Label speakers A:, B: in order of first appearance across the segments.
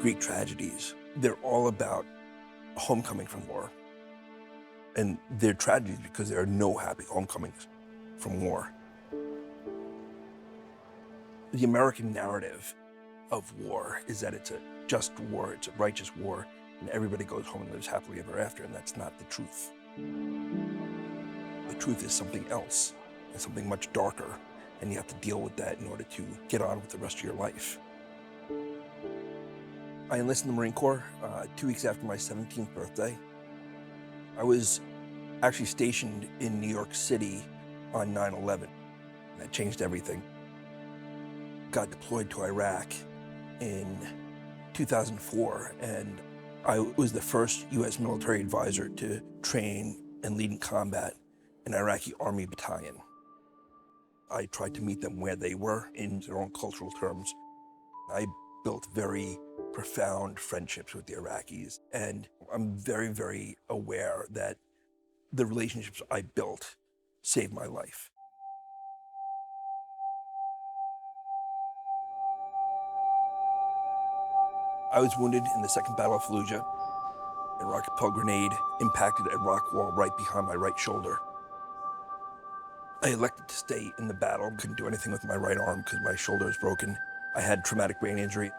A: Greek tragedies, they're all about homecoming from war. And they're tragedies because there are no happy homecomings from war. The American narrative of war is that it's a just war, it's a righteous war, and everybody goes home and lives happily ever after, and that's not the truth. The truth is something else, and something much darker, and you have to deal with that in order to get on with the rest of your life. I enlisted in the Marine Corps 2 weeks after my 17th birthday. I was actually stationed in New York City on 9/11. That changed everything. Got deployed to Iraq in 2004, and I was the first U.S. military advisor to train and lead in combat an Iraqi Army battalion. I tried to meet them where they were in their own cultural terms. I built very profound friendships with the Iraqis, and I'm very, very aware that the relationships I built saved my life. I was wounded in the Second Battle of Fallujah. A rocket-propelled grenade impacted a rock wall right behind my right shoulder. I elected to stay in the battle. Couldn't do anything with my right arm because my shoulder was broken. I had traumatic brain injury,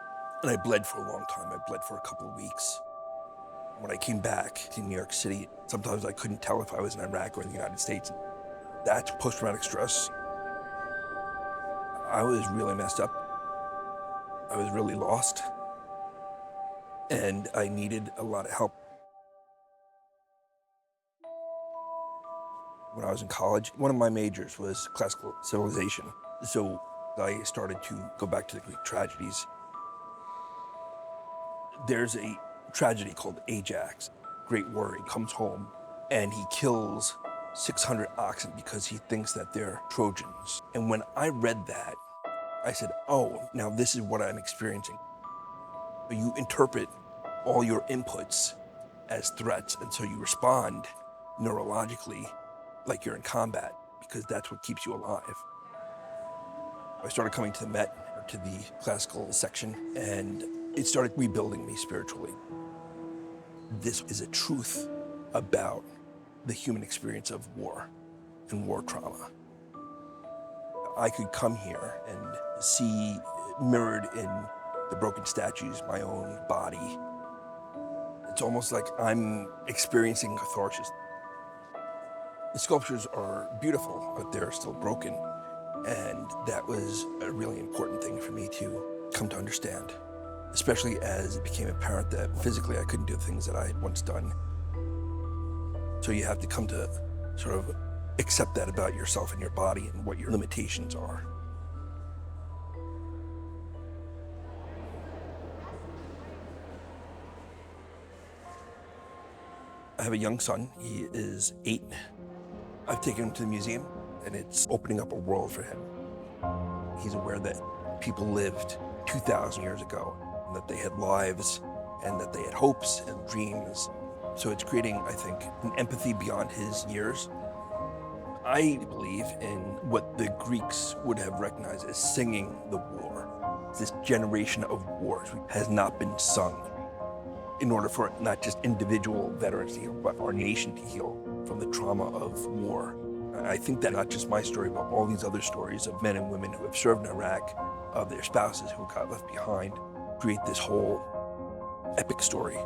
A: and I bled for a long time. I bled for a couple of weeks. When I came back to New York City, sometimes I couldn't tell if I was in Iraq or in the United States. That's post-traumatic stress. I was really messed up. I was really lost, and I needed a lot of help. When I was in college, one of my majors was classical civilization. So I started to go back to the Greek tragedies. There's a tragedy called Ajax. Great warrior comes home and he kills 600 oxen because he thinks that they're Trojans. And when I read that, I said, oh, now this is what I'm experiencing. You interpret all your inputs as threats, and so you respond neurologically like you're in combat, because that's what keeps you alive. I started coming to the Met, to the classical section, and it started rebuilding me spiritually. This is a truth about the human experience of war and war trauma. I could come here and see mirrored in the broken statues my own body. It's almost like I'm experiencing catharsis. The sculptures are beautiful, but they're still broken. And that was a really important thing for me to come to understand, especially as it became apparent that physically I couldn't do the things that I had once done. So you have to come to sort of accept that about yourself and your body and what your limitations are. I have a young son. He is 8. I've taken him to the museum, and it's opening up a world for him. He's aware that people lived 2,000 years ago, and that they had lives, and that they had hopes and dreams. So it's creating, I think, an empathy beyond his years. I believe in what the Greeks would have recognized as singing the war. This generation of wars has not been sung in order for not just individual veterans to heal, but our nation to heal from the trauma of war. I think that not just my story, but all these other stories of men and women who have served in Iraq, of their spouses who got left behind, create this whole epic story.